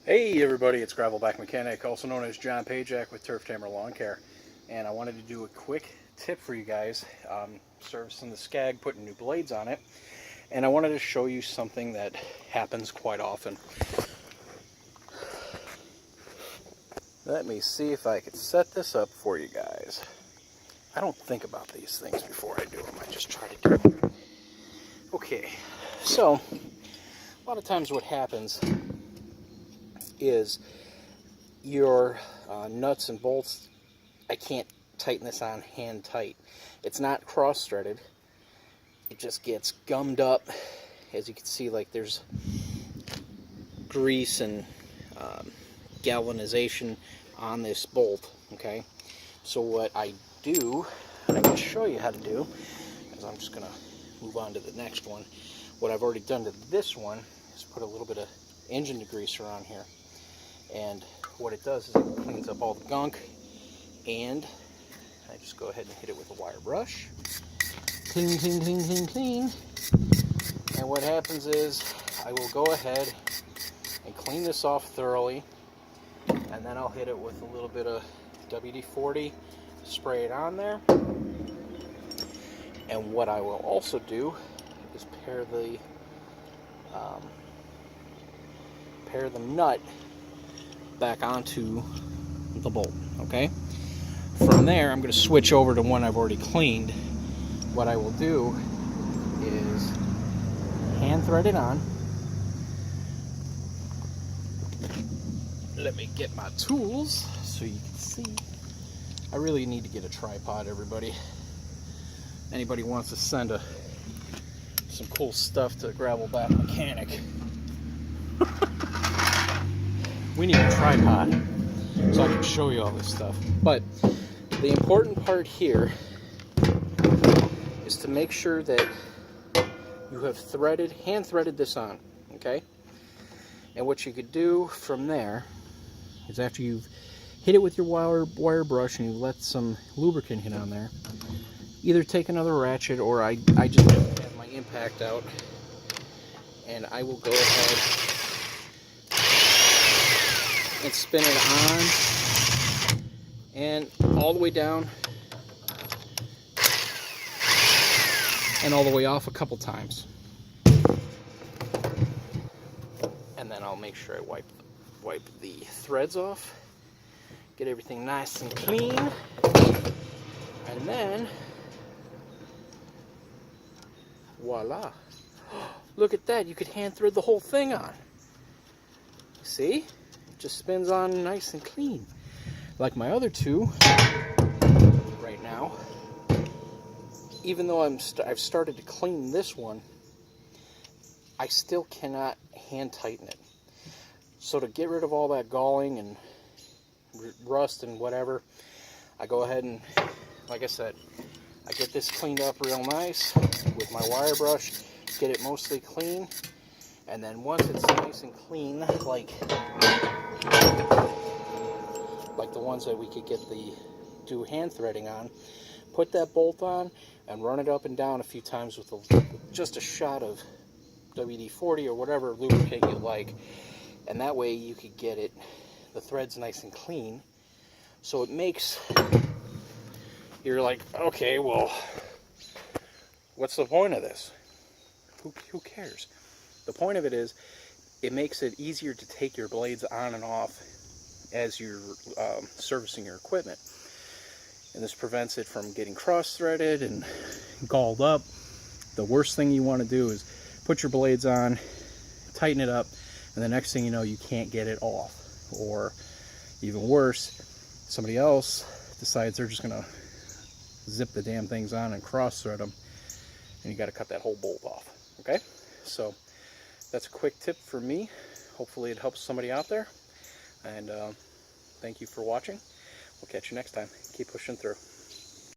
Hey everybody, it's Gravelback Mechanic, also known as John Pajak with Turf Tamer Lawn Care, and I wanted to do a quick tip for you guys, servicing the Scag, putting new blades on it, and I wanted to show you something that happens quite often. Let me see if I can set this up for you guys. I don't think about these things before I do them, I just try to do them. Okay, so a lot of times what happens is your nuts and bolts, I can't tighten this on hand tight. It's not cross threaded. It just gets gummed up. As you can see, like there's grease and galvanization on this bolt. Okay, so what I do, and I can show you how to do, is I'm just gonna move on to the next one. What I've already done to this one is put a little bit of engine degreaser on here, and what it does is it cleans up all the gunk, and I just go ahead and hit it with a wire brush. Clean, clean, clean, clean, clean. And what happens is I will go ahead and clean this off thoroughly, and then I'll hit it with a little bit of WD-40, spray it on there. And what I will also do is pair the nut back onto the bolt. Okay. From there, I'm going to switch over to one I've already cleaned. What I will do is hand thread it on. Let me get my tools so you can see. I really need to get a tripod, everybody. Anybody wants to send some cool stuff to Gravelback Mechanic. We need a tripod so I can show you all this stuff. But the important part here is to make sure that you have hand threaded this on, okay? And what you could do from there is, after you've hit it with your wire brush and you let some lubricant hit on there, either take another ratchet, or I just have my impact out, and I will go ahead and spin it on and all the way down and all the way off a couple times. And then I'll make sure I wipe the threads off, get everything nice and clean, and then voila. Look at that, you could hand thread the whole thing on. See? It just spins on nice and clean. Like my other two right now, even though I've started to clean this one, I still cannot hand tighten it. So to get rid of all that galling and rust and whatever, I go ahead and, like I said, I get this cleaned up real nice with my wire brush, get it mostly clean, and then once it's nice and clean, like the ones that we could do hand threading on, put that bolt on and run it up and down a few times with just a shot of WD-40 or whatever lubricant you like, and that way you could get the threads nice and clean. So it makes, you're like, okay, well, what's the point of this? Who cares? The point of it is, it makes it easier to take your blades on and off as you're servicing your equipment. And this prevents it from getting cross-threaded and galled up. The worst thing you want to do is put your blades on, tighten it up, and the next thing you know, you can't get it off. Or even worse, somebody else decides they're just going to zip the damn things on and cross-thread them, and you got to cut that whole bolt off. Okay? So that's a quick tip for me. Hopefully it helps somebody out there. And thank you for watching. We'll catch you next time. Keep pushing through.